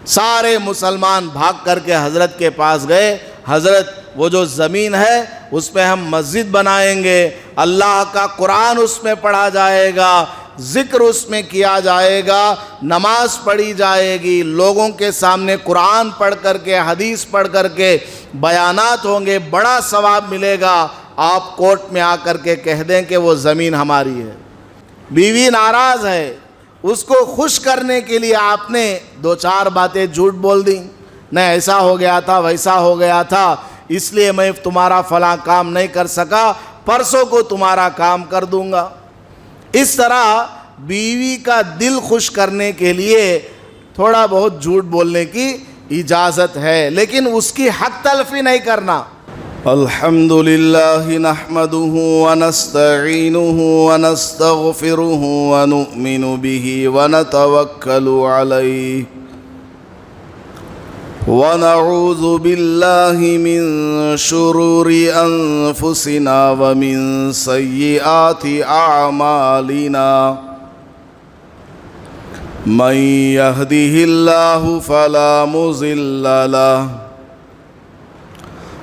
سارے مسلمان بھاگ کر کے حضرت کے پاس گئے، حضرت وہ جو زمین ہے اس پہ ہم مسجد بنائیں گے، اللہ کا قرآن اس میں پڑھا جائے گا، ذکر اس میں کیا جائے گا، نماز پڑھی جائے گی، لوگوں کے سامنے قرآن پڑھ کر کے، حدیث پڑھ کر کے بیانات ہوں گے، بڑا ثواب ملے گا۔ آپ کورٹ میں آ کر کے کہہ دیں کہ وہ زمین ہماری ہے۔ بیوی ناراض ہے، اس کو خوش کرنے کے لیے آپ نے دو چار باتیں جھوٹ بول دیں، نہیں ایسا ہو گیا تھا، ویسا ہو گیا تھا، اس لیے میں تمہارا فلاں کام نہیں کر سکا، پرسوں کو تمہارا کام کر دوں گا۔ اس طرح بیوی کا دل خوش کرنے کے لیے تھوڑا بہت جھوٹ بولنے کی اجازت ہے، لیکن اس کی حق تلفی نہیں کرنا۔ الحمدللہ نحمدہ ونستعینہ ونستغفرہ ونؤمن بہ ونتوکل علیہ ونعوذ باللہ من شرور انفسنا ومن سیئات اعمالنا من یہدہ اللہ فلا مضل لہ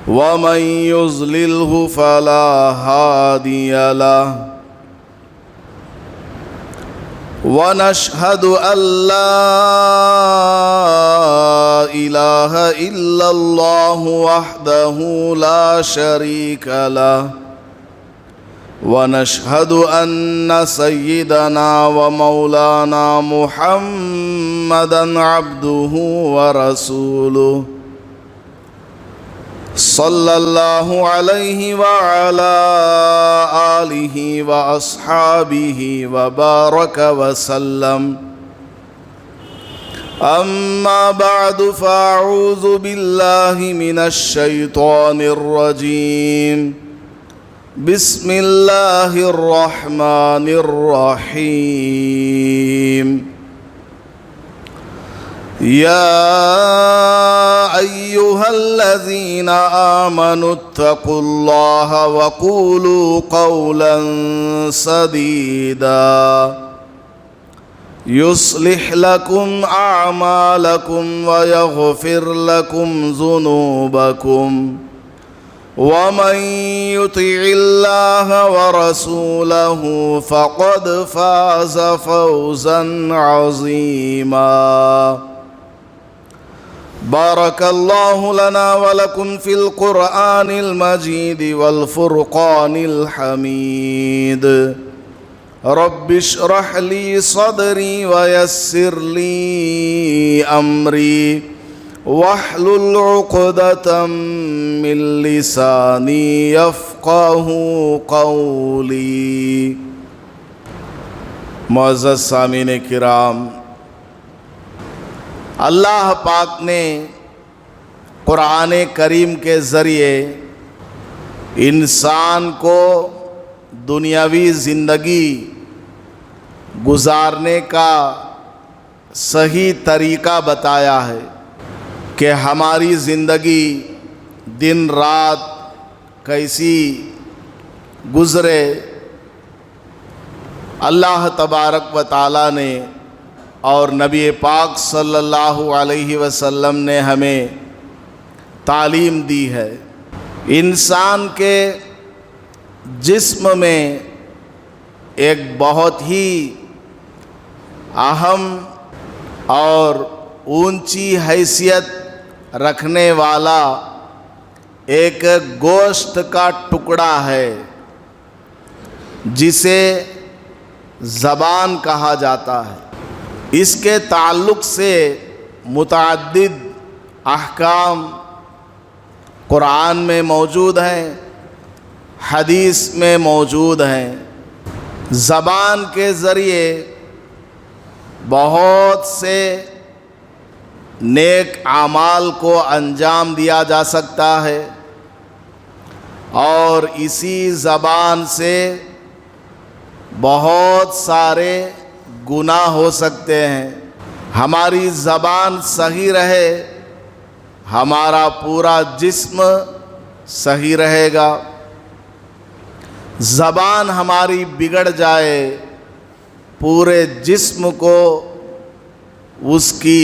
ومن یضللہ فلا ہادی لہ ونشهد أن لا إله إلا الله وحده لا شريك له ونشهد أن سيدنا ومولانا محمدا عبده ورسوله صلی اللہ علیہ وعلا آلہ واصحابہ وبارک وسلم اما بعد فاعوذ باللہ من الشیطان الرجیم بسم اللہ الرحمن الرحیم یا ایہا الذین آمنوا اتقوا اللہ وقولوا قولا سدیدا یصلح لکم اعمالکم ویغفر لکم ذنوبکم ومن یطع اللہ ورسولہ فقد فاز فوزا عظیما۔ بارک اللہ لنا ولکم فی القرآن المجید والفرقان الحمید۔ رب اشرح لی صدری ویسر لی امری واحلل عقدۃ من لسانی یفقہوا قولی۔ معزز سامعین کرام، اللہ پاک نے قرآن کریم کے ذریعے انسان کو دنیاوی زندگی گزارنے کا صحیح طریقہ بتایا ہے کہ ہماری زندگی دن رات کیسی گزرے۔ اللہ تبارک و تعالیٰ نے اور نبی پاک صلی اللہ علیہ وسلم نے ہمیں تعلیم دی ہے۔ انسان کے جسم میں ایک بہت ہی اہم اور اونچی حیثیت رکھنے والا ایک گوشت کا ٹکڑا ہے جسے زبان کہا جاتا ہے۔ اس کے تعلق سے متعدد احکام قرآن میں موجود ہیں، حدیث میں موجود ہیں۔ زبان کے ذریعے بہت سے نیک اعمال کو انجام دیا جا سکتا ہے، اور اسی زبان سے بہت سارے گناہ ہو سکتے ہیں۔ ہماری زبان صحیح رہے، ہمارا پورا جسم صحیح رہے گا۔ زبان ہماری بگڑ جائے، پورے جسم کو اس کی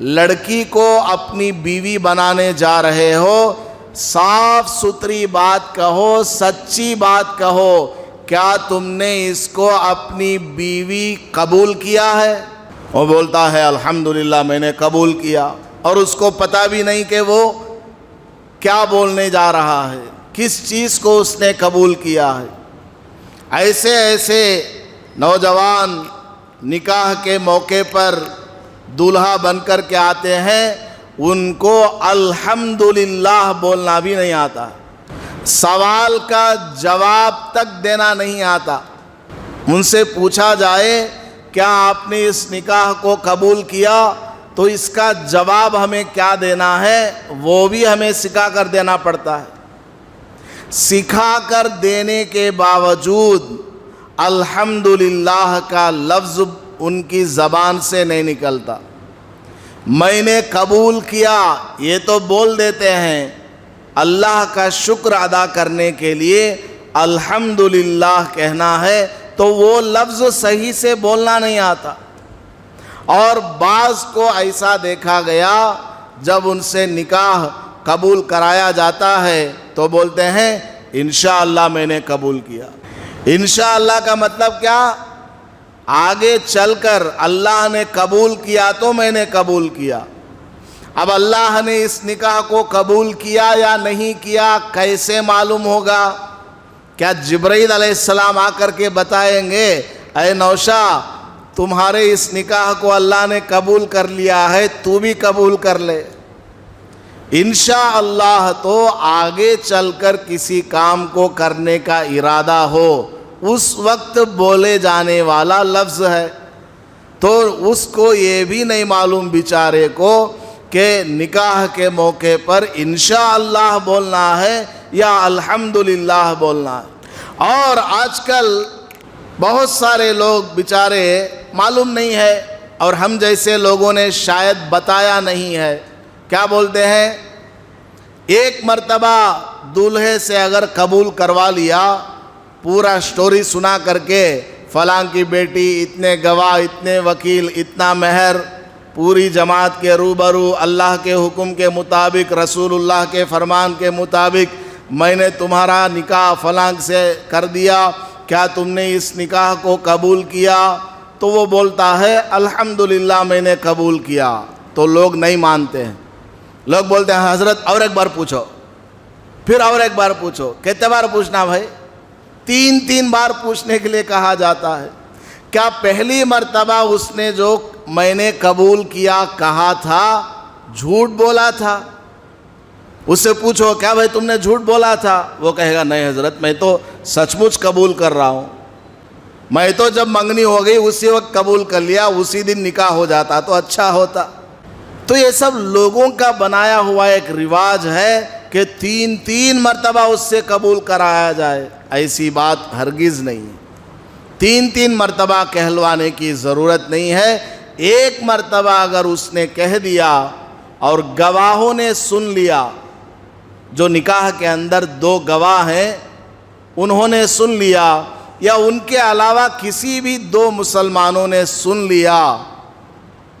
لڑکی کو اپنی بیوی بنانے جا رہے ہو، صاف ستھری بات کہو، سچی بات کہو، کیا تم نے اس کو اپنی بیوی قبول کیا ہے؟ وہ بولتا ہے الحمدللہ میں نے قبول کیا، اور اس کو پتہ بھی نہیں کہ وہ کیا بولنے جا رہا ہے، کس چیز کو اس نے قبول کیا ہے۔ ایسے ایسے نوجوان نکاح کے موقع پر دولہا بن کر کے آتے ہیں، ان کو الحمدللہ بولنا بھی نہیں آتا، سوال کا جواب تک دینا نہیں آتا۔ ان سے پوچھا جائے کیا آپ نے اس نکاح کو قبول کیا، تو اس کا جواب ہمیں کیا دینا ہے وہ بھی ہمیں سکھا کر دینا پڑتا ہے۔ سکھا کر دینے کے باوجود الحمدللہ کا لفظ ان کی زبان سے نہیں نکلتا۔ میں نے قبول کیا یہ تو بول دیتے ہیں، اللہ کا شکر ادا کرنے کے لیے الحمدللہ کہنا ہے تو وہ لفظ صحیح سے بولنا نہیں آتا۔ اور بعض کو ایسا دیکھا گیا جب ان سے نکاح قبول کرایا جاتا ہے تو بولتے ہیں انشاءاللہ میں نے قبول کیا۔ انشاءاللہ کا مطلب کیا؟ آگے چل کر اللہ نے قبول کیا تو میں نے قبول کیا۔ اب اللہ نے اس نکاح کو قبول کیا یا نہیں کیا کیسے معلوم ہوگا؟ کیا جبرائیل علیہ السلام آ کر کے بتائیں گے اے نوشا تمہارے اس نکاح کو اللہ نے قبول کر لیا ہے، تو بھی قبول کر لے؟ انشاءاللہ تو آگے چل کر کسی کام کو کرنے کا ارادہ ہو اس وقت بولے جانے والا لفظ ہے، تو اس کو یہ بھی نہیں معلوم بیچارے کو کہ نکاح کے موقع پر انشاءاللہ بولنا ہے یا الحمدللہ بولنا ہے۔ اور آج کل بہت سارے لوگ بیچارے معلوم نہیں ہے، اور ہم جیسے لوگوں نے شاید بتایا نہیں ہے، کیا بولتے ہیں ایک مرتبہ دولہے سے اگر قبول کروا لیا، پورا سٹوری سنا کر کے فلاں کی بیٹی، اتنے گواہ، اتنے وکیل، اتنا مہر، پوری جماعت کے روبرو اللہ کے حکم کے مطابق، رسول اللہ کے فرمان کے مطابق میں نے تمہارا نکاح فلاں سے کر دیا، کیا تم نے اس نکاح کو قبول کیا؟ تو وہ بولتا ہے الحمدللہ میں نے قبول کیا۔ تو لوگ نہیں مانتے ہیں، لوگ بولتے ہیں حضرت اور ایک بار پوچھو، پھر اور ایک بار پوچھو۔ کتنے بار پوچھنا بھائی؟ 3 بار پوچھنے کے لیے کہا جاتا ہے۔ کیا پہلی مرتبہ اس نے جو میں نے قبول کیا کہا تھا جھوٹ بولا تھا؟ اس سے پوچھو کیا بھائی تم نے جھوٹ بولا تھا؟ وہ کہے گا نہیں حضرت میں تو سچ مچ قبول کر رہا ہوں، میں تو جب منگنی ہو گئی اسی وقت قبول کر لیا، اسی دن نکاح ہو جاتا تو اچھا ہوتا۔ تو یہ سب لوگوں کا بنایا ہوا ایک رواج ہے کہ 3 مرتبہ اس سے قبول کرایا جائے، ایسی بات ہرگز نہیں ہے۔ 3 مرتبہ کہلوانے کی ضرورت نہیں ہے، ایک مرتبہ اگر اس نے کہہ دیا اور گواہوں نے سن لیا، جو نکاح کے اندر 2 گواہ ہیں انہوں نے سن لیا، یا ان کے علاوہ کسی بھی 2 مسلمانوں نے سن لیا،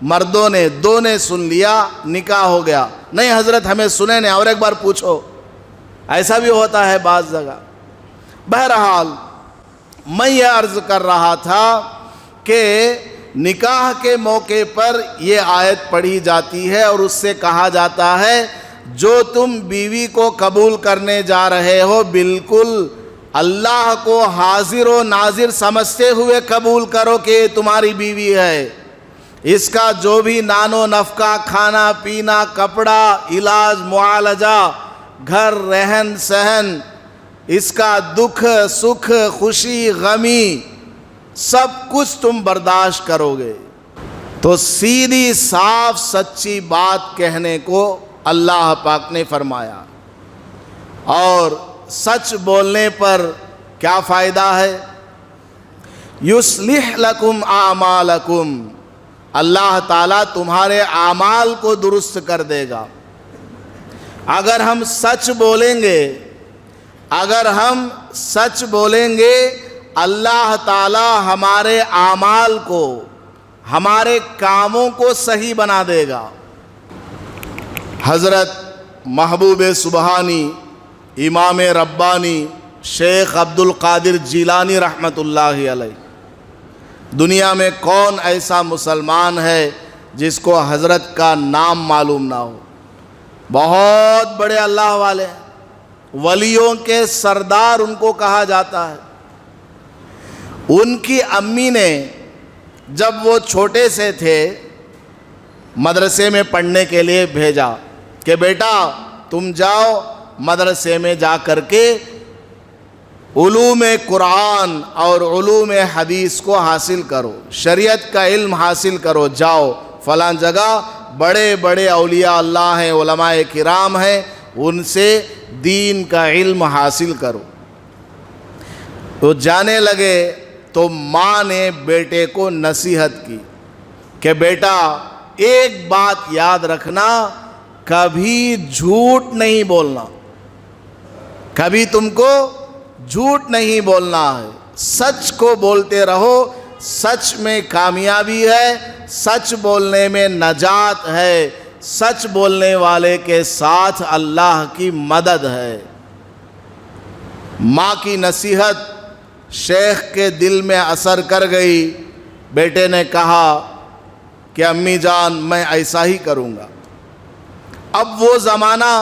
مردوں نے 2 نے سن لیا، نکاح ہو گیا۔ نہیں حضرت ہمیں سنے نہیں، اور ایک بار پوچھو، ایسا بھی ہوتا ہے بعض جگہ۔ بہرحال میں یہ عرض کر رہا تھا کہ نکاح کے موقع پر یہ آیت پڑھی جاتی ہے اور اس سے کہا جاتا ہے جو تم بیوی کو قبول کرنے جا رہے ہو بالکل اللہ کو حاضر و ناظر سمجھتے ہوئے قبول کرو کہ یہ تمہاری بیوی ہے، اس کا جو بھی نان و نفقہ، کھانا پینا، کپڑا، علاج، معالجہ، گھر، رہن سہن، اس کا دکھ سکھ، خوشی غمی، سب کچھ تم برداشت کرو گے۔ تو سیدھی صاف سچی بات کہنے کو اللہ پاک نے فرمایا، اور سچ بولنے پر کیا فائدہ ہے؟ یصلح لکم اعمالکم، اللہ تعالیٰ تمہارے اعمال کو درست کر دے گا۔ اگر ہم سچ بولیں گے، اگر ہم سچ بولیں گے اللہ تعالیٰ ہمارے اعمال کو، ہمارے کاموں کو صحیح بنا دے گا۔ حضرت محبوب سبحانی امام ربانی شیخ عبد القادر جیلانی رحمۃ اللہ علیہ، دنیا میں کون ایسا مسلمان ہے جس کو حضرت کا نام معلوم نہ ہو؟ بہت بڑے اللہ والے ہیں، ولیوں کے سردار ان کو کہا جاتا ہے۔ ان کی امی نے جب وہ چھوٹے سے تھے مدرسے میں پڑھنے کے لیے بھیجا کہ بیٹا تم جاؤ مدرسے میں جا کر کے علوم قرآن اور علوم حدیث کو حاصل کرو، شریعت کا علم حاصل کرو، جاؤ فلاں جگہ بڑے بڑے اولیاء اللہ ہیں، علماء کرام ہیں، ان سے دین کا علم حاصل کرو۔ تو جانے لگے تو ماں نے بیٹے کو نصیحت کی کہ بیٹا ایک بات یاد رکھنا، کبھی جھوٹ نہیں بولنا، کبھی تم کو جھوٹ نہیں بولنا ہے، سچ کو بولتے رہو، سچ میں کامیابی ہے، سچ بولنے میں نجات ہے، سچ بولنے والے کے ساتھ اللہ کی مدد ہے۔ ماں کی نصیحت شیخ کے دل میں اثر کر گئی۔ بیٹے نے کہا کہ امی جان میں ایسا ہی کروں گا۔ اب وہ زمانہ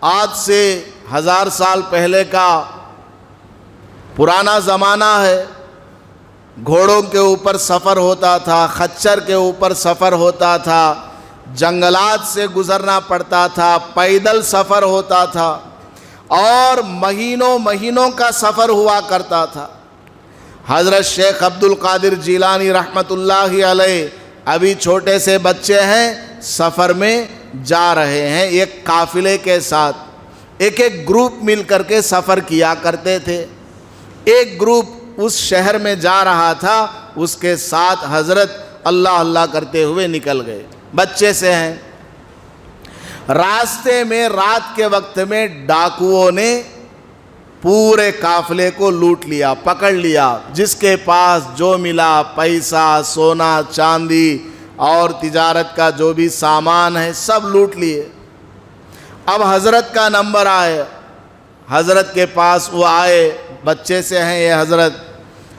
آج سے 1000 سال پہلے کا پرانا زمانہ ہے، گھوڑوں کے اوپر سفر ہوتا تھا، خچر کے اوپر سفر ہوتا تھا، جنگلات سے گزرنا پڑتا تھا، پیدل سفر ہوتا تھا، اور مہینوں مہینوں کا سفر ہوا کرتا تھا۔ حضرت شیخ عبد القادر جیلانی رحمۃ اللہ علیہ ابھی چھوٹے سے بچے ہیں، سفر میں جا رہے ہیں ایک قافلے کے ساتھ، ایک گروپ مل کر کے سفر کیا کرتے تھے۔ ایک گروپ اس شہر میں جا رہا تھا، اس کے ساتھ حضرت اللہ اللہ کرتے ہوئے نکل گئے، بچے سے ہیں۔ راستے میں رات کے وقت میں ڈاکوؤں نے پورے قافلے کو لوٹ لیا، پکڑ لیا، جس کے پاس جو ملا پیسہ، سونا، چاندی اور تجارت کا جو بھی سامان ہے سب لوٹ لیے۔ اب حضرت کا نمبر آئے، حضرت کے پاس وہ آئے، بچے سے ہیں یہ حضرت،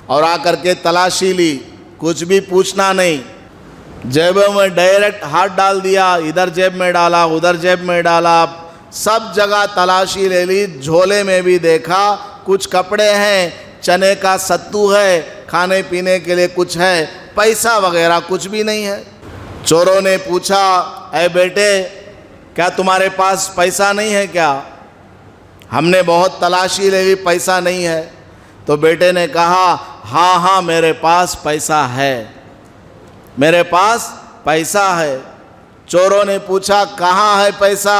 اور آ کر کے تلاشی لی، کچھ بھی پوچھنا نہیں، جیبوں میں ڈائریکٹ ہاتھ ڈال دیا، ادھر جیب میں ڈالا، ادھر جیب میں ڈالا، سب جگہ تلاشی لے لی، جھولے میں بھی دیکھا، کچھ کپڑے ہیں، چنے کا ستو ہے، کھانے پینے کے لیے کچھ ہے، پیسہ وغیرہ کچھ بھی نہیں ہے۔ چوروں نے پوچھا اے بیٹے کیا تمہارے پاس پیسہ نہیں ہے کیا؟ ہم نے بہت تلاشی لے لی، پیسہ نہیں ہے۔ تو بیٹے نے کہا ہاں ہاں میرے پاس پیسہ ہے، میرے پاس پیسہ ہے۔ چوروں نے پوچھا کہاں ہے پیسہ؟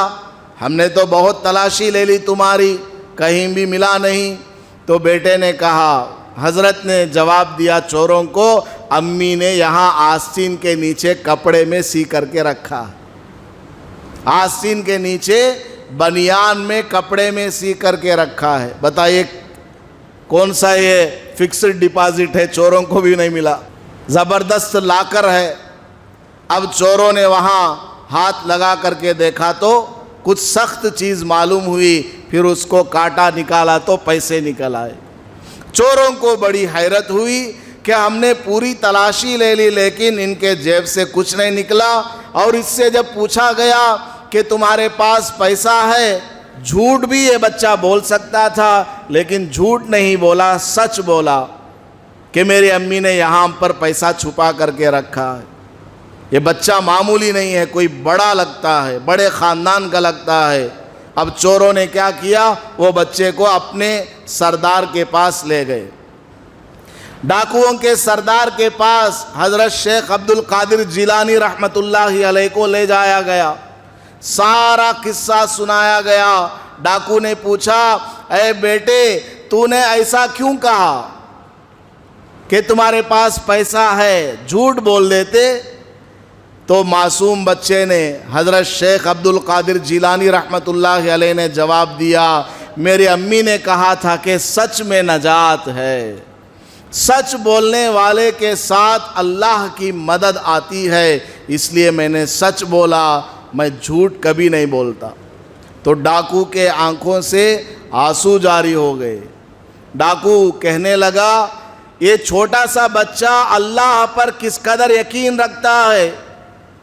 ہم نے تو بہت تلاشی لے لی تمہاری، کہیں بھی ملا نہیں۔ تو بیٹے نے کہا، حضرت نے جواب دیا چوروں کو، امی نے یہاں آستین کے نیچے کپڑے میں سی کر کے رکھا، آستین کے نیچے بنیان میں کپڑے میں سی کر کے رکھا ہے۔ بتائیے کون سا یہ فکسڈ ڈپازٹ ہے، چوروں کو بھی نہیں ملا، زبردست لاکر ہے۔ اب چوروں نے وہاں ہاتھ لگا کر کے دیکھا تو کچھ سخت چیز معلوم ہوئی، پھر اس کو کاٹا، نکالا تو پیسے نکل آئے۔ چوروں کو بڑی حیرت ہوئی کہ ہم نے پوری تلاشی لے لی لیکن ان کے جیب سے کچھ نہیں نکلا، اور اس سے جب پوچھا گیا کہ تمہارے پاس پیسہ ہے، جھوٹ بھی یہ بچہ بول سکتا تھا لیکن جھوٹ نہیں بولا، سچ بولا کہ میری امی نے یہاں پر پیسہ چھپا کر کے رکھا ہے۔ یہ بچہ معمولی نہیں ہے، کوئی بڑا لگتا ہے، بڑے خاندان کا لگتا ہے۔ اب چوروں نے کیا کیا، وہ بچے کو اپنے سردار کے پاس لے گئے۔ ڈاکوؤں کے سردار کے پاس حضرت شیخ عبد القادر جیلانی رحمۃ اللہ علیہ کو لے جایا گیا، سارا قصہ سنایا گیا۔ ڈاکو نے پوچھا اے بیٹے تو نے ایسا کیوں کہا کہ تمہارے پاس پیسہ ہے، جھوٹ بول دیتے۔ تو معصوم بچے نے حضرت شیخ عبد القادر جیلانی رحمۃ اللہ علیہ نے جواب دیا، میری امی نے کہا تھا کہ سچ میں نجات ہے، سچ بولنے والے کے ساتھ اللہ کی مدد آتی ہے، اس لیے میں نے سچ بولا۔ میں جھوٹ کبھی نہیں بولتا۔ تو ڈاکو کے آنکھوں سے آنسو جاری ہو گئے۔ ڈاکو کہنے لگا یہ چھوٹا سا بچہ اللہ پر کس قدر یقین رکھتا ہے،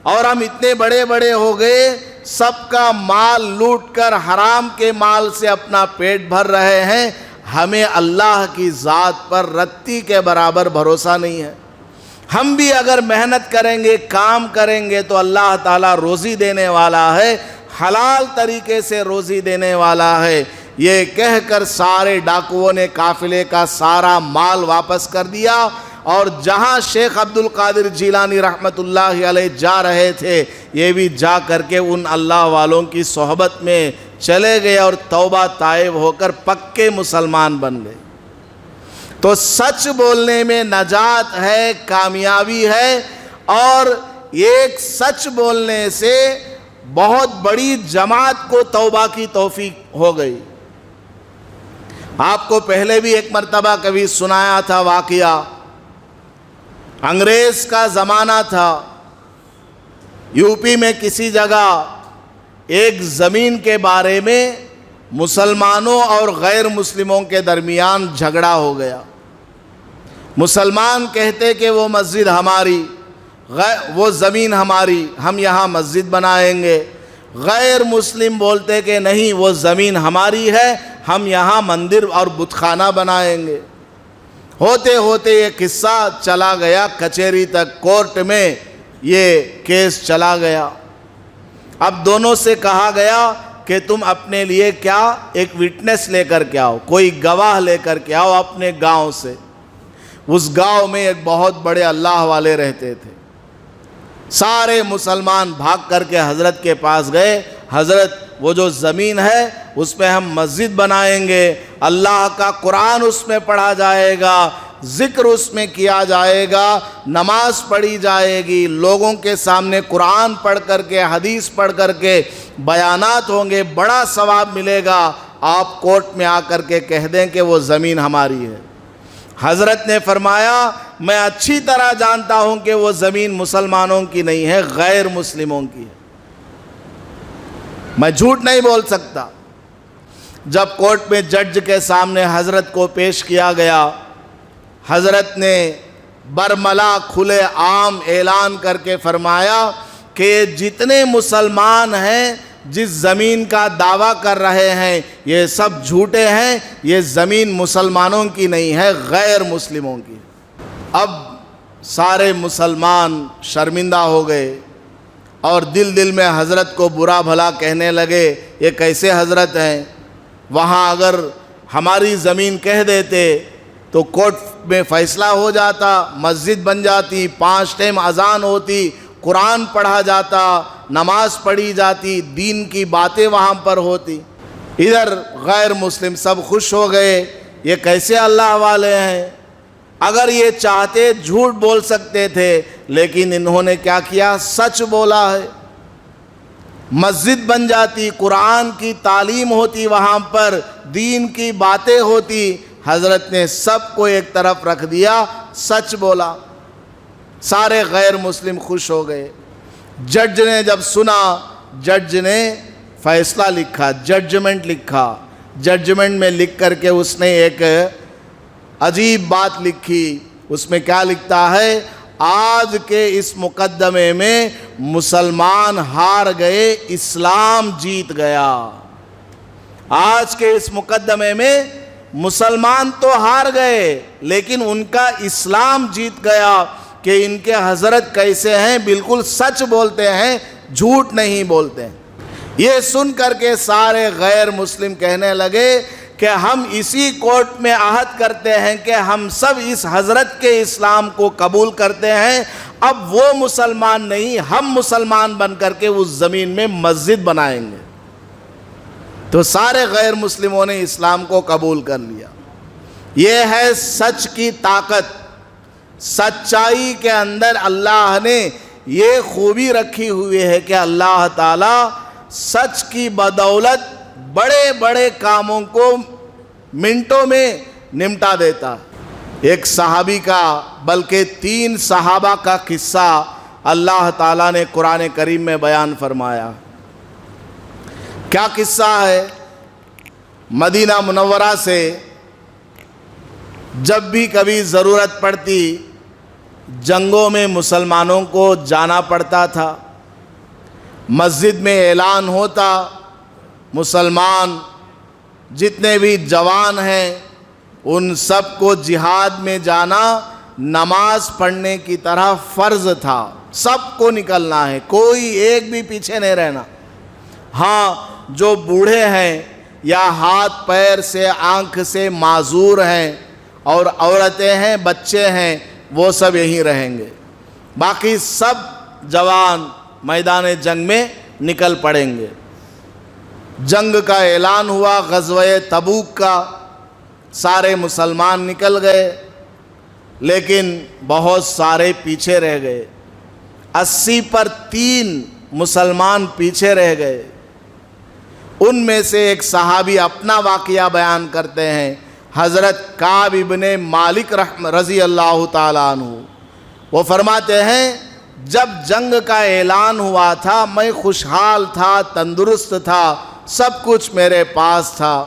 اور ہم اتنے بڑے بڑے ہو گئے، سب کا مال لوٹ کر حرام کے مال سے اپنا پیٹ بھر رہے ہیں، ہمیں اللہ کی ذات پر رتی کے برابر بھروسہ نہیں ہے۔ ہم بھی اگر محنت کریں گے، کام کریں گے تو اللہ تعالیٰ روزی دینے والا ہے، حلال طریقے سے روزی دینے والا ہے۔ یہ کہہ کر سارے ڈاکوؤں نے قافلے کا سارا مال واپس کر دیا، اور جہاں شیخ عبد القادر جیلانی رحمت اللہ علیہ جا رہے تھے، یہ بھی جا کر کے ان اللہ والوں کی صحبت میں چلے گئے اور توبہ طائب ہو کر پکے مسلمان بن گئے۔ تو سچ بولنے میں نجات ہے، کامیابی ہے، اور ایک سچ بولنے سے بہت بڑی جماعت کو توبہ کی توفیق ہو گئی۔ آپ کو پہلے بھی ایک مرتبہ کبھی سنایا تھا واقعہ، انگریز کا زمانہ تھا، یو پی میں کسی جگہ ایک زمین کے بارے میں مسلمانوں اور غیر مسلموں کے درمیان جھگڑا ہو گیا۔ مسلمان کہتے کہ وہ مسجد ہماری، وہ زمین ہماری، ہم یہاں مسجد بنائیں گے۔ غیر مسلم بولتے کہ نہیں، وہ زمین ہماری ہے، ہم یہاں مندر اور بت خانہ بنائیں گے۔ ہوتے ہوتے یہ قصہ چلا گیا کچہری تک، کورٹ میں یہ کیس چلا گیا۔ اب دونوں سے کہا گیا کہ تم اپنے لیے کیا ایک وٹنس لے کر کے آؤ، کوئی گواہ لے کر کے آؤ اپنے گاؤں سے۔ اس گاؤں میں ایک بہت بڑے اللہ والے رہتے تھے۔ سارے مسلمان بھاگ کر کے حضرت کے پاس گئے، حضرت وہ جو زمین ہے اس پہ ہم مسجد بنائیں گے، اللہ کا قرآن اس میں پڑھا جائے گا، ذکر اس میں کیا جائے گا، نماز پڑھی جائے گی، لوگوں کے سامنے قرآن پڑھ کر کے، حدیث پڑھ کر کے بیانات ہوں گے، بڑا ثواب ملے گا، آپ کورٹ میں آ کر کے کہہ دیں کہ وہ زمین ہماری ہے۔ حضرت نے فرمایا میں اچھی طرح جانتا ہوں کہ وہ زمین مسلمانوں کی نہیں ہے، غیر مسلموں کی ہے، میں جھوٹ نہیں بول سکتا۔ جب کورٹ میں جج کے سامنے حضرت کو پیش کیا گیا، حضرت نے برملا کھلے عام اعلان کر کے فرمایا کہ جتنے مسلمان ہیں جس زمین کا دعویٰ کر رہے ہیں یہ سب جھوٹے ہیں، یہ زمین مسلمانوں کی نہیں ہے، غیر مسلموں کی۔ اب سارے مسلمان شرمندہ ہو گئے اور دل میں حضرت کو برا بھلا کہنے لگے، یہ کیسے حضرت ہیں، وہاں اگر ہماری زمین کہہ دیتے تو کورٹ میں فیصلہ ہو جاتا، مسجد بن جاتی، 5 ٹائم اذان ہوتی، قرآن پڑھا جاتا، نماز پڑھی جاتی، دین کی باتیں وہاں پر ہوتی۔ ادھر غیر مسلم سب خوش ہو گئے، یہ کیسے اللہ والے ہیں، اگر یہ چاہتے جھوٹ بول سکتے تھے، لیکن انہوں نے کیا کیا، سچ بولا ہے۔ مسجد بن جاتی، قرآن کی تعلیم ہوتی، وہاں پر دین کی باتیں ہوتی، حضرت نے سب کو ایک طرف رکھ دیا، سچ بولا۔ سارے غیر مسلم خوش ہو گئے۔ جج نے جب سنا، جج نے فیصلہ لکھا، ججمنٹ لکھا، ججمنٹ میں لکھ کر کے اس نے ایک عجیب بات لکھی۔ اس میں کیا لکھتا ہے، آج کے اس مقدمے میں مسلمان ہار گئے، اسلام جیت گیا۔ آج کے اس مقدمے میں مسلمان تو ہار گئے لیکن ان کا اسلام جیت گیا، کہ ان کے حضرت کیسے ہیں، بالکل سچ بولتے ہیں، جھوٹ نہیں بولتے ہیں۔ یہ سن کر کے سارے غیر مسلم کہنے لگے کہ ہم اسی کورٹ میں عہد کرتے ہیں کہ ہم سب اس حضرت کے اسلام کو قبول کرتے ہیں، اب وہ مسلمان نہیں، ہم مسلمان بن کر کے اس زمین میں مسجد بنائیں گے۔ تو سارے غیر مسلموں نے اسلام کو قبول کر لیا۔ یہ ہے سچ کی طاقت۔ سچائی کے اندر اللہ نے یہ خوبی رکھی ہوئی ہے کہ اللہ تعالیٰ سچ کی بدولت بڑے بڑے کاموں کو منٹوں میں نمٹا دیتا۔ ایک صحابی کا بلکہ 3 صحابہ کا قصہ اللہ تعالیٰ نے قرآن کریم میں بیان فرمایا۔ کیا قصہ ہے؟ مدینہ منورہ سے جب بھی کبھی ضرورت پڑتی جنگوں میں مسلمانوں کو جانا پڑتا تھا، مسجد میں اعلان ہوتا، مسلمان جتنے بھی جوان ہیں ان سب کو جہاد میں جانا نماز پڑھنے کی طرح فرض تھا، سب کو نکلنا ہے، کوئی ایک بھی پیچھے نہیں رہنا۔ ہاں جو بوڑھے ہیں یا ہاتھ پیر سے آنکھ سے معذور ہیں اور عورتیں ہیں بچے ہیں وہ سب یہیں رہیں گے، باقی سب جوان میدان جنگ میں نکل پڑیں گے۔ جنگ کا اعلان ہوا، غزوہ تبوک کا، سارے مسلمان نکل گئے لیکن بہت سارے پیچھے رہ گئے، 80 پر 3 مسلمان پیچھے رہ گئے۔ ان میں سے ایک صحابی اپنا واقعہ بیان کرتے ہیں، حضرت کعب ابن مالک رضی اللہ تعالیٰ عنہ۔ وہ فرماتے ہیں جب جنگ کا اعلان ہوا تھا میں خوشحال تھا، تندرست تھا، سب کچھ میرے پاس تھا۔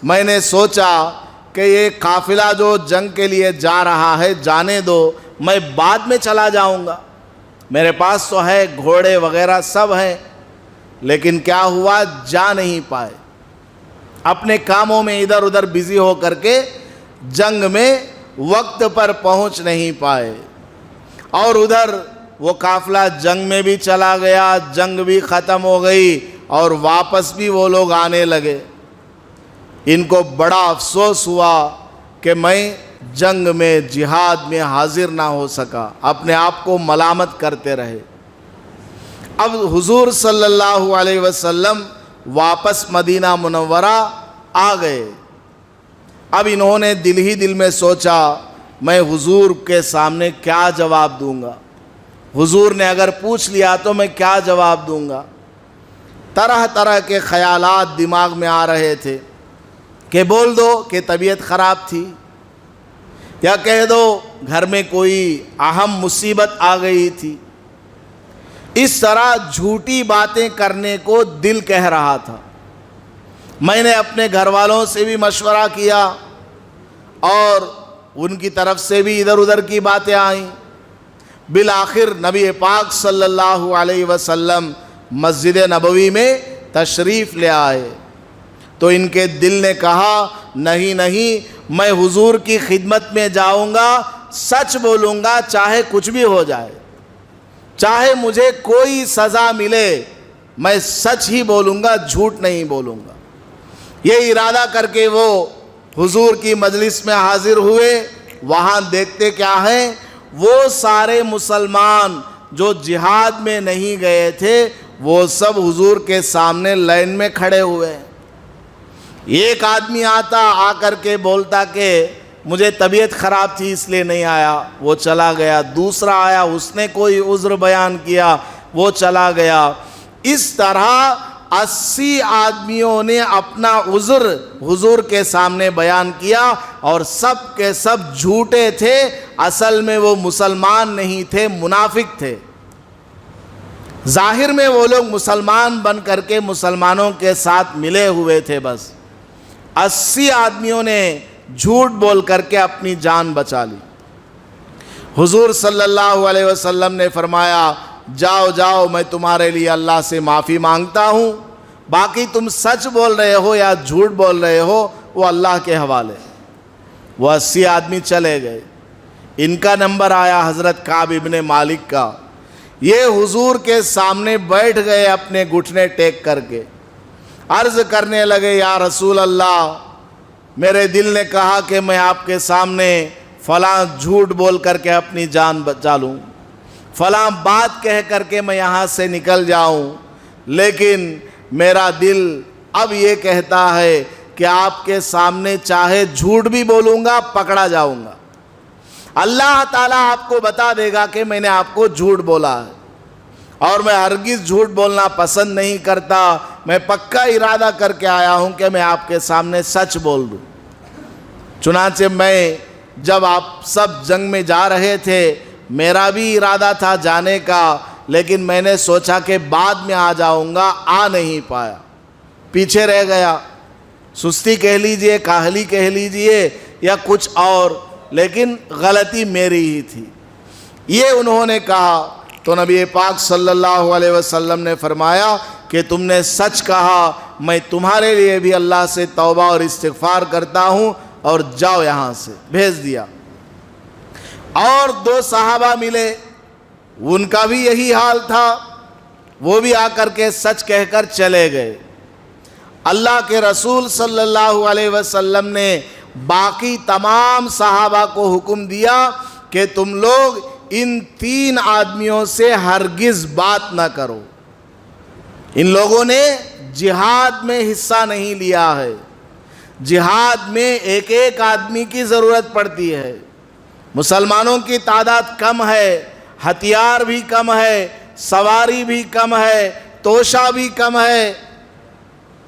میں نے سوچا کہ یہ قافلہ جو جنگ کے لیے جا رہا ہے جانے دو، میں بعد میں چلا جاؤں گا، میرے پاس تو ہے گھوڑے وغیرہ سب ہیں۔ لیکن کیا ہوا، جا نہیں پائے، اپنے کاموں میں ادھر ادھر بزی ہو کر کے جنگ میں وقت پر پہنچ نہیں پائے، اور ادھر وہ قافلہ جنگ میں بھی چلا گیا، جنگ بھی ختم ہو گئی اور واپس بھی وہ لوگ آنے لگے۔ ان کو بڑا افسوس ہوا کہ میں جنگ میں جہاد میں حاضر نہ ہو سکا، اپنے آپ کو ملامت کرتے رہے۔ اب حضور صلی اللہ علیہ وسلم واپس مدینہ منورہ آ گئے۔ اب انہوں نے دل ہی دل میں سوچا میں حضور کے سامنے کیا جواب دوں گا، حضور نے اگر پوچھ لیا تو میں کیا جواب دوں گا۔ طرح طرح کے خیالات دماغ میں آ رہے تھے کہ بول دو کہ طبیعت خراب تھی، یا کہہ دو گھر میں کوئی اہم مصیبت آ گئی تھی۔ اس طرح جھوٹی باتیں کرنے کو دل کہہ رہا تھا۔ میں نے اپنے گھر والوں سے بھی مشورہ کیا اور ان کی طرف سے بھی ادھر ادھر کی باتیں آئیں۔ بالآخر نبی پاک صلی اللہ علیہ وسلم مسجد نبوی میں تشریف لے آئے تو ان کے دل نے کہا نہیں نہیں، میں حضور کی خدمت میں جاؤں گا، سچ بولوں گا چاہے کچھ بھی ہو جائے، چاہے مجھے کوئی سزا ملے، میں سچ ہی بولوں گا، جھوٹ نہیں بولوں گا۔ یہ ارادہ کر کے وہ حضور کی مجلس میں حاضر ہوئے۔ وہاں دیکھتے کیا ہیں، وہ سارے مسلمان جو جہاد میں نہیں گئے تھے وہ سب حضور کے سامنے لائن میں کھڑے ہوئے۔ ایک آدمی آتا، آ کر کے بولتا کہ مجھے طبیعت خراب تھی اس لیے نہیں آیا، وہ چلا گیا۔ دوسرا آیا، اس نے کوئی عذر بیان کیا، وہ چلا گیا۔ اس طرح 80 آدمیوں نے اپنا عذر حضور کے سامنے بیان کیا، اور سب کے سب جھوٹے تھے، اصل میں وہ مسلمان نہیں تھے، منافق تھے۔ ظاہر میں وہ لوگ مسلمان بن کر کے مسلمانوں کے ساتھ ملے ہوئے تھے، بس 80 آدمیوں نے جھوٹ بول کر کے اپنی جان بچا لی۔ حضور صلی اللہ علیہ وسلم نے فرمایا جاؤ جاؤ، میں تمہارے لیے اللہ سے معافی مانگتا ہوں، باقی تم سچ بول رہے ہو یا جھوٹ بول رہے ہو وہ اللہ کے حوالے۔ وہ 80 آدمی چلے گئے۔ ان کا نمبر آیا حضرت کعب ابن مالک کا۔ یہ حضور کے سامنے بیٹھ گئے اپنے گھٹنے ٹیک کر کے، عرض کرنے لگے یا رسول اللہ، میرے دل نے کہا کہ میں آپ کے سامنے فلاں جھوٹ بول کر کے اپنی جان بچا لوں، فلاں بات کہہ کر کے میں یہاں سے نکل جاؤں، لیکن میرا دل اب یہ کہتا ہے کہ آپ کے سامنے چاہے جھوٹ بھی بولوں گا پکڑا جاؤں گا، اللہ تعالیٰ آپ کو بتا دے گا کہ میں نے آپ کو جھوٹ بولا ہے، اور میں ہرگز جھوٹ بولنا پسند نہیں کرتا، میں پکا ارادہ کر کے آیا ہوں کہ میں آپ کے سامنے سچ بول دوں۔ چنانچہ میں جب آپ سب جنگ میں جا رہے تھے میرا بھی ارادہ تھا جانے کا، لیکن میں نے سوچا کہ بعد میں آ جاؤں گا، آ نہیں پایا۔ پیچھے رہ گیا، سستی کہہ لیجئے، کاہلی کہہ لیجئے یا کچھ اور، لیکن غلطی میری ہی تھی، یہ انہوں نے کہا۔ تو نبی پاک صلی اللہ علیہ وسلم نے فرمایا کہ تم نے سچ کہا، میں تمہارے لیے بھی اللہ سے توبہ اور استغفار کرتا ہوں، اور جاؤ یہاں سے، بھیج دیا۔ اور 2 صحابہ ملے، ان کا بھی یہی حال تھا، وہ بھی آ کر کے سچ کہہ کر چلے گئے۔ اللہ کے رسول صلی اللہ علیہ وسلم نے باقی تمام صحابہ کو حکم دیا کہ تم لوگ ان 3 آدمیوں سے ہرگز بات نہ کرو۔ ان لوگوں نے جہاد میں حصہ نہیں لیا ہے، جہاد میں ایک ایک آدمی کی ضرورت پڑتی ہے، مسلمانوں کی تعداد کم ہے، ہتھیار بھی کم ہے، سواری بھی کم ہے، توشہ بھی کم ہے،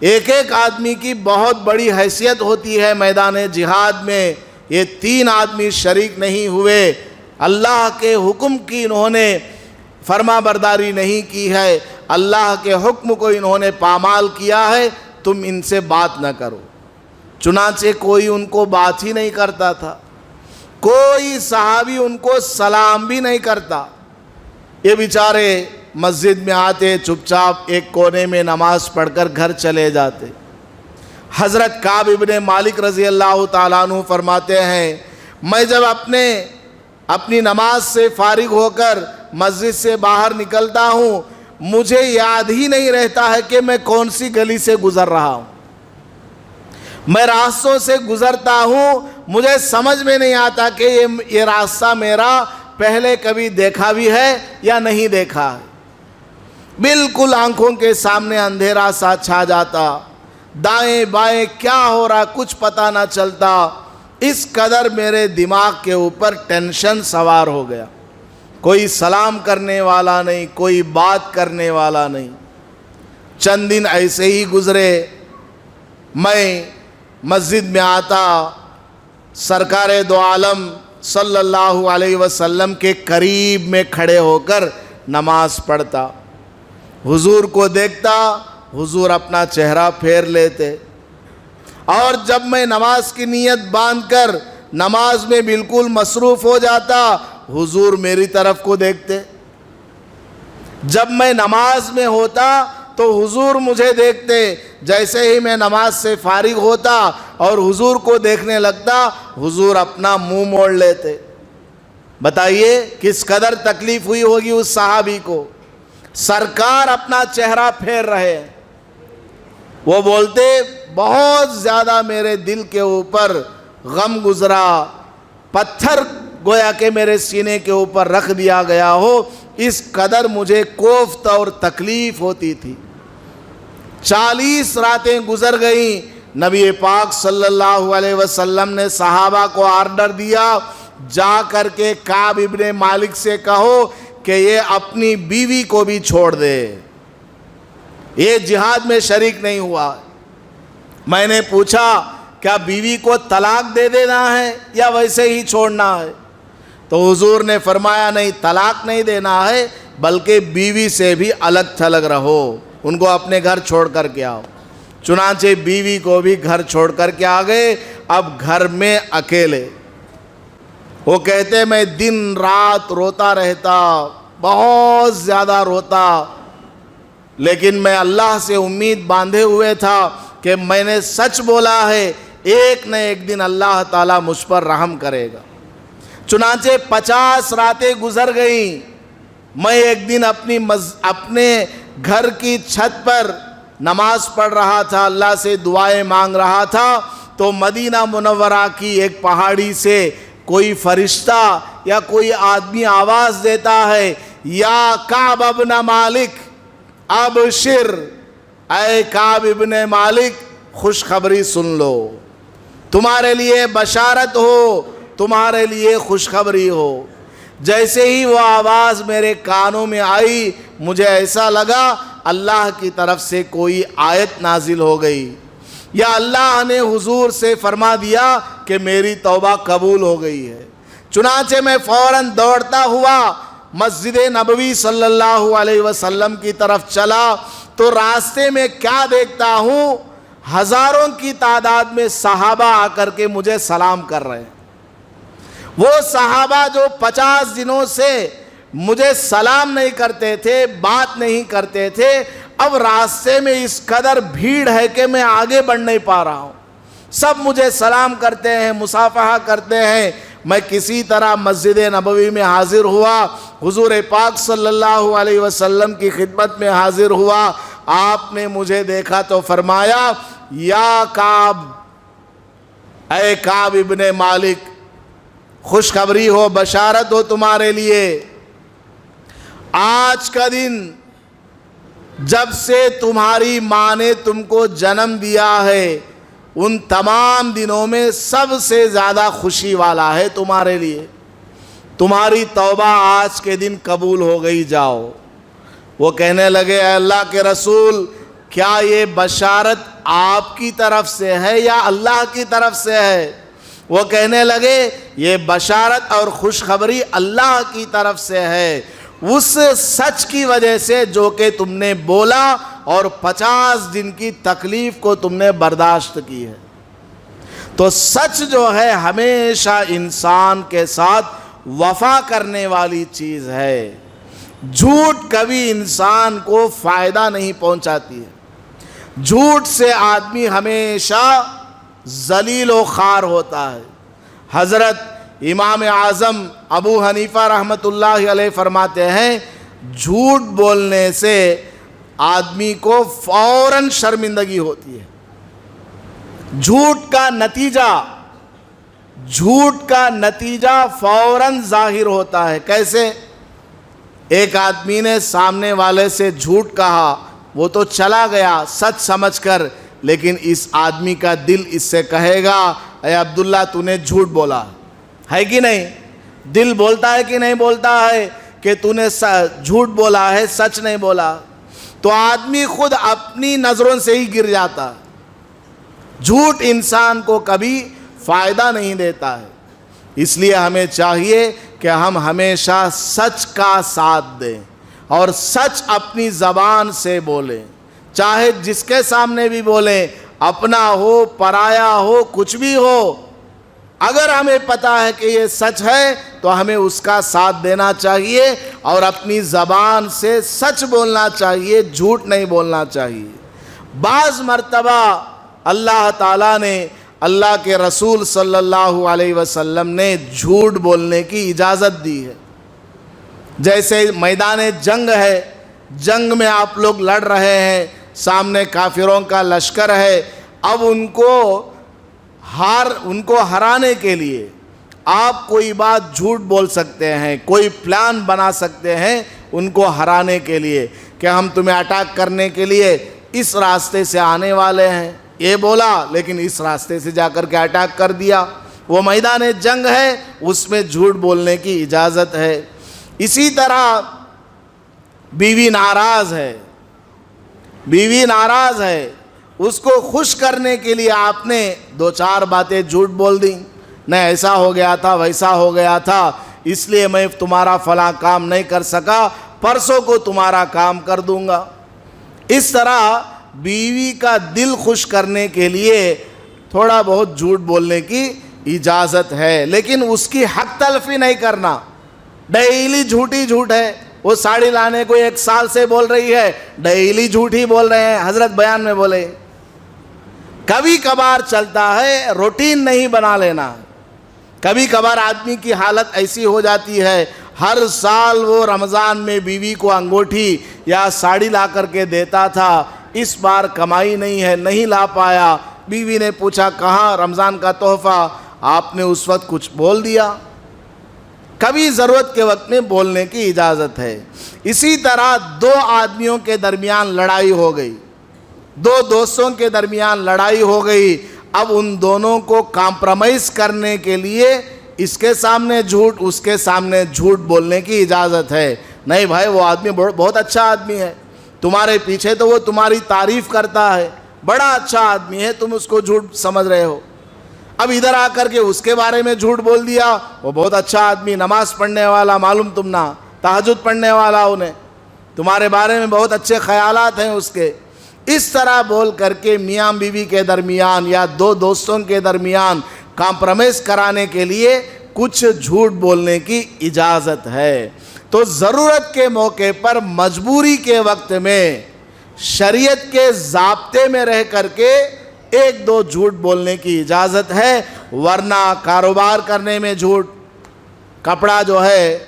ایک ایک آدمی کی بہت بڑی حیثیت ہوتی ہے میدان جہاد میں۔ یہ 3 آدمی شریک نہیں ہوئے، اللہ کے حکم کی انہوں نے فرما برداری نہیں کی ہے، اللہ کے حکم کو انہوں نے پامال کیا ہے، تم ان سے بات نہ کرو۔ چنانچہ کوئی ان کو بات ہی نہیں کرتا تھا، کوئی صحابی ان کو سلام بھی نہیں کرتا۔ یہ بیچارے مسجد میں آتے، چپ چاپ ایک کونے میں نماز پڑھ کر گھر چلے جاتے۔ حضرت کعب ابن مالک رضی اللہ تعالیٰ عنہ فرماتے ہیں، میں جب اپنی نماز سے فارغ ہو کر مسجد سے باہر نکلتا ہوں، مجھے یاد ہی نہیں رہتا ہے کہ میں کون سی گلی سے گزر رہا ہوں، میں راستوں سے گزرتا ہوں، مجھے سمجھ میں نہیں آتا کہ یہ راستہ میرا پہلے کبھی دیکھا بھی ہے یا نہیں دیکھا ہے۔ بالکل آنکھوں کے سامنے اندھیرا سا چھا جاتا، دائیں بائیں کیا ہو رہا کچھ پتہ نہ چلتا، اس قدر میرے دماغ کے اوپر ٹینشن سوار ہو گیا، کوئی سلام کرنے والا نہیں، کوئی بات کرنے والا نہیں۔ چند دن ایسے ہی گزرے، میں مسجد میں آتا، سرکار دو عالم صلی اللہ علیہ وسلم کے قریب میں کھڑے ہو کر نماز پڑھتا، حضور کو دیکھتا، حضور اپنا چہرہ پھیر لیتے، اور جب میں نماز کی نیت باندھ کر نماز میں بالکل مصروف ہو جاتا، حضور میری طرف کو دیکھتے۔ جب میں نماز میں ہوتا تو حضور مجھے دیکھتے، جیسے ہی میں نماز سے فارغ ہوتا اور حضور کو دیکھنے لگتا، حضور اپنا منہ موڑ لیتے۔ بتائیے کس قدر تکلیف ہوئی ہوگی اس صحابی کو، سرکار اپنا چہرہ پھیر رہے ہیں۔ وہ بولتے، بہت زیادہ میرے دل کے اوپر غم گزرا، پتھر گویا کہ میرے سینے کے اوپر رکھ دیا گیا ہو، اس قدر مجھے کوفت اور تکلیف ہوتی تھی۔ 40 راتیں گزر گئیں، نبی پاک صلی اللہ علیہ وسلم نے صحابہ کو آرڈر دیا، جا کر کے کعب ابن مالک سے کہو کہ یہ اپنی بیوی کو بھی چھوڑ دے، یہ جہاد میں شریک نہیں ہوا۔ میں نے پوچھا کیا بیوی کو طلاق دے دینا ہے یا ویسے ہی چھوڑنا ہے؟ تو حضور نے فرمایا نہیں، طلاق نہیں دینا ہے، بلکہ بیوی سے بھی الگ تھلگ رہو، ان کو اپنے گھر چھوڑ کر کے آؤ۔ چنانچہ بیوی کو بھی گھر چھوڑ کر کے آ گئے، اب گھر میں اکیلے۔ وہ کہتے میں دن رات روتا رہتا، بہت زیادہ روتا، لیکن میں اللہ سے امید باندھے ہوئے تھا کہ میں نے سچ بولا ہے، ایک نہ ایک دن اللہ تعالیٰ مجھ پر رحم کرے گا۔ چنانچہ 50 راتیں گزر گئیں، میں ایک دن اپنے گھر کی چھت پر نماز پڑھ رہا تھا، اللہ سے دعائیں مانگ رہا تھا، تو مدینہ منورہ کی ایک پہاڑی سے کوئی فرشتہ یا کوئی آدمی آواز دیتا ہے، یا کعب ابن مالک ابشر، اے کعب ابن مالک خوشخبری سن لو، تمہارے لیے بشارت ہو، تمہارے لیے خوشخبری ہو۔ جیسے ہی وہ آواز میرے کانوں میں آئی، مجھے ایسا لگا اللہ کی طرف سے کوئی آیت نازل ہو گئی، یا اللہ نے حضور سے فرما دیا کہ میری توبہ قبول ہو گئی ہے۔ چنانچہ میں فوراً دوڑتا ہوا مسجد نبوی صلی اللہ علیہ وسلم کی طرف چلا، تو راستے میں کیا دیکھتا ہوں؟ ہزاروں کی تعداد میں صحابہ آ کر کے مجھے سلام کر رہے ہیں۔ وہ صحابہ جو 50 دنوں سے مجھے سلام نہیں کرتے تھے، بات نہیں کرتے تھے، اب راستے میں اس قدر بھیڑ ہے کہ میں آگے بڑھ نہیں پا رہا ہوں۔ سب مجھے سلام کرتے ہیں، مصافحہ کرتے ہیں۔ میں کسی طرح مسجد نبوی میں حاضر ہوا، حضور پاک صلی اللہ علیہ وسلم کی خدمت میں حاضر ہوا۔ آپ نے مجھے دیکھا تو فرمایا، یا کعب، اے کعب ابن مالک، خوشخبری ہو، بشارت ہو تمہارے لیے، آج کا دن جب سے تمہاری ماں نے تم کو جنم دیا ہے، ان تمام دنوں میں سب سے زیادہ خوشی والا ہے تمہارے لیے۔ تمہاری توبہ آج کے دن قبول ہو گئی، جاؤ۔ وہ کہنے لگے، اے اللہ کے رسول، کیا یہ بشارت آپ کی طرف سے ہے یا اللہ کی طرف سے ہے؟ وہ کہنے لگے، یہ بشارت اور خوشخبری اللہ کی طرف سے ہے، اس سچ کی وجہ سے جو کہ تم نے بولا اور 50 دن کی تکلیف کو تم نے برداشت کی ہے۔ تو سچ جو ہے ہمیشہ انسان کے ساتھ وفا کرنے والی چیز ہے۔ جھوٹ کبھی انسان کو فائدہ نہیں پہنچاتی ہے۔ جھوٹ سے آدمی ہمیشہ ذلیل و خوار ہوتا ہے۔ حضرت امام اعظم ابو حنیفہ رحمۃ اللہ علیہ فرماتے ہیں، جھوٹ بولنے سے آدمی کو فوراً شرمندگی ہوتی ہے۔ جھوٹ کا نتیجہ فوراً ظاہر ہوتا ہے۔ کیسے؟ ایک آدمی نے سامنے والے سے جھوٹ کہا، وہ تو چلا گیا سچ سمجھ کر، لیکن اس آدمی کا دل اس سے کہے گا، اے عبداللہ تو نے جھوٹ بولا ہے کہ نہیں؟ دل بولتا ہے کہ نہیں بولتا ہے کہ تو نے جھوٹ بولا ہے، سچ نہیں بولا؟ تو آدمی خود اپنی نظروں سے ہی گر جاتا ہے۔ جھوٹ انسان کو کبھی فائدہ نہیں دیتا ہے۔ اس لیے ہمیں چاہیے کہ ہم ہمیشہ سچ کا ساتھ دیں اور سچ اپنی زبان سے بولیں، چاہے جس کے سامنے بھی بولیں، اپنا ہو، پرایا ہو، کچھ بھی ہو۔ اگر ہمیں پتہ ہے کہ یہ سچ ہے تو ہمیں اس کا ساتھ دینا چاہیے اور اپنی زبان سے سچ بولنا چاہیے، جھوٹ نہیں بولنا چاہیے۔ بعض مرتبہ اللہ تعالیٰ نے، اللہ کے رسول صلی اللہ علیہ وسلم نے جھوٹ بولنے کی اجازت دی ہے۔ جیسے میدان جنگ ہے، جنگ میں آپ لوگ لڑ رہے ہیں، سامنے کافروں کا لشکر ہے، اب ان کو ہرانے کے لیے آپ کوئی بات جھوٹ بول سکتے ہیں، کوئی پلان بنا سکتے ہیں ان کو ہرانے کے لیے کہ ہم تمہیں اٹیک کرنے کے لیے اس راستے سے آنے والے ہیں، یہ بولا لیکن اس راستے سے جا کر کے اٹیک کر دیا۔ وہ میدان جنگ ہے، اس میں جھوٹ بولنے کی اجازت ہے۔ اسی طرح بیوی ناراض ہے، اس کو خوش کرنے کے لیے آپ نے 2-4 باتیں جھوٹ بول دیں، نہیں ایسا ہو گیا تھا، ویسا ہو گیا تھا، اس لیے میں تمہارا فلاں کام نہیں کر سکا، پرسوں کو تمہارا کام کر دوں گا۔ اس طرح بیوی کا دل خوش کرنے کے لیے تھوڑا بہت جھوٹ بولنے کی اجازت ہے، لیکن اس کی حق تلفی نہیں کرنا۔ ڈیلی جھوٹ ہے، وہ ساڑی لانے کو 1 سال سے بول رہی ہے، ڈیلی جھوٹ ہی بول رہے ہیں، حضرت بیان میں بولے۔ کبھی کبھار چلتا ہے، روٹین نہیں بنا لینا۔ کبھی کبھار آدمی کی حالت ایسی ہو جاتی ہے، ہر سال وہ رمضان میں بیوی کو انگوٹھی یا ساڑی لا کر کے دیتا تھا، اس بار کمائی نہیں ہے، نہیں لا پایا۔ بیوی نے پوچھا کہاں رمضان کا تحفہ، آپ نے اس وقت کچھ بول دیا۔ کبھی ضرورت کے وقت میں بولنے کی اجازت ہے۔ اسی طرح 2 آدمیوں کے درمیان لڑائی ہو گئی، 2 دوستوں کے درمیان لڑائی ہو گئی، اب ان دونوں کو کمپرومائز کرنے کے لیے اس کے سامنے جھوٹ، اس کے سامنے جھوٹ بولنے کی اجازت ہے۔ نہیں بھائی، وہ آدمی بہت اچھا آدمی ہے، تمہارے پیچھے تو وہ تمہاری تعریف کرتا ہے، بڑا اچھا آدمی ہے، تم اس کو جھوٹ سمجھ رہے ہو۔ اب ادھر آ کر کے اس کے بارے میں جھوٹ بول دیا، وہ بہت اچھا آدمی، نماز پڑھنے والا، معلوم تم نہ تہجد پڑھنے والا انہیں، تمہارے بارے میں بہت اچھے خیالات ہیں اس کے. اس طرح بول کر کے میاں بیوی کے درمیان یا دو دوستوں کے درمیان کمپرومائز کرانے کے لیے کچھ جھوٹ بولنے کی اجازت ہے. تو ضرورت کے موقع پر مجبوری کے وقت میں شریعت کے ضابطے میں رہ کر کے ایک دو جھوٹ بولنے کی اجازت ہے، ورنہ کاروبار کرنے میں جھوٹ، کپڑا جو ہے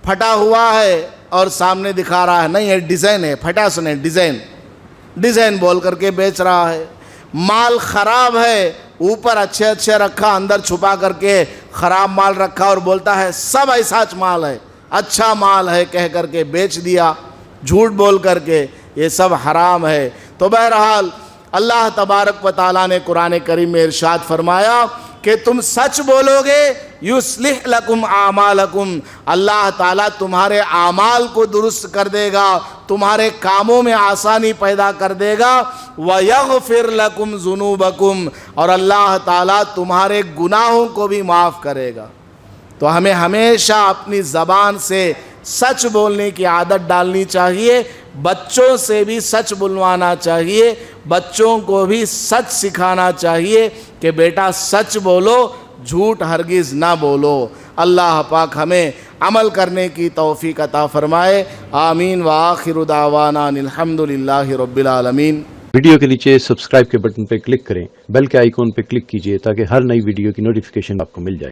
پھٹا ہوا ہے اور سامنے دکھا رہا ہے نہیں یہ ڈیزائن ہے، پھٹا سنے ڈیزائن بول کر کے بیچ رہا ہے. مال خراب ہے، اوپر اچھے رکھا، اندر چھپا کر کے خراب مال رکھا اور بولتا ہے سب ایسا مال ہے، اچھا مال ہے کہہ کر کے بیچ دیا جھوٹ بول کر کے. یہ سب حرام ہے. تو بہرحال اللہ تبارک و تعالیٰ نے قرآن کریم میں ارشاد فرمایا کہ تم سچ بولو گے یصلح لکم اعمالکم، اللہ تعالیٰ تمہارے اعمال کو درست کر دے گا، تمہارے کاموں میں آسانی پیدا کر دے گا. وَيَغْفِرْ لَكُمْ ذُنُوبَكُمْ، اور اللہ تعالیٰ تمہارے گناہوں کو بھی معاف کرے گا. تو ہمیں ہمیشہ اپنی زبان سے سچ بولنے کی عادت ڈالنی چاہیے. بچوں سے بھی سچ بلوانا چاہیے، بچوں کو بھی سچ سکھانا چاہیے کہ بیٹا سچ بولو، جھوٹ ہرگز نہ بولو. اللہ پاک ہمیں عمل کرنے کی توفیق عطا فرمائے. آمین. وآخر دعوانا الحمدللہ رب العالمین. ویڈیو کے نیچے سبسکرائب کے بٹن پہ کلک کریں، بیل کے آئیکن پہ کلک کیجئے تاکہ ہر نئی ویڈیو کی نوٹیفیکیشن آپ کو مل جائے.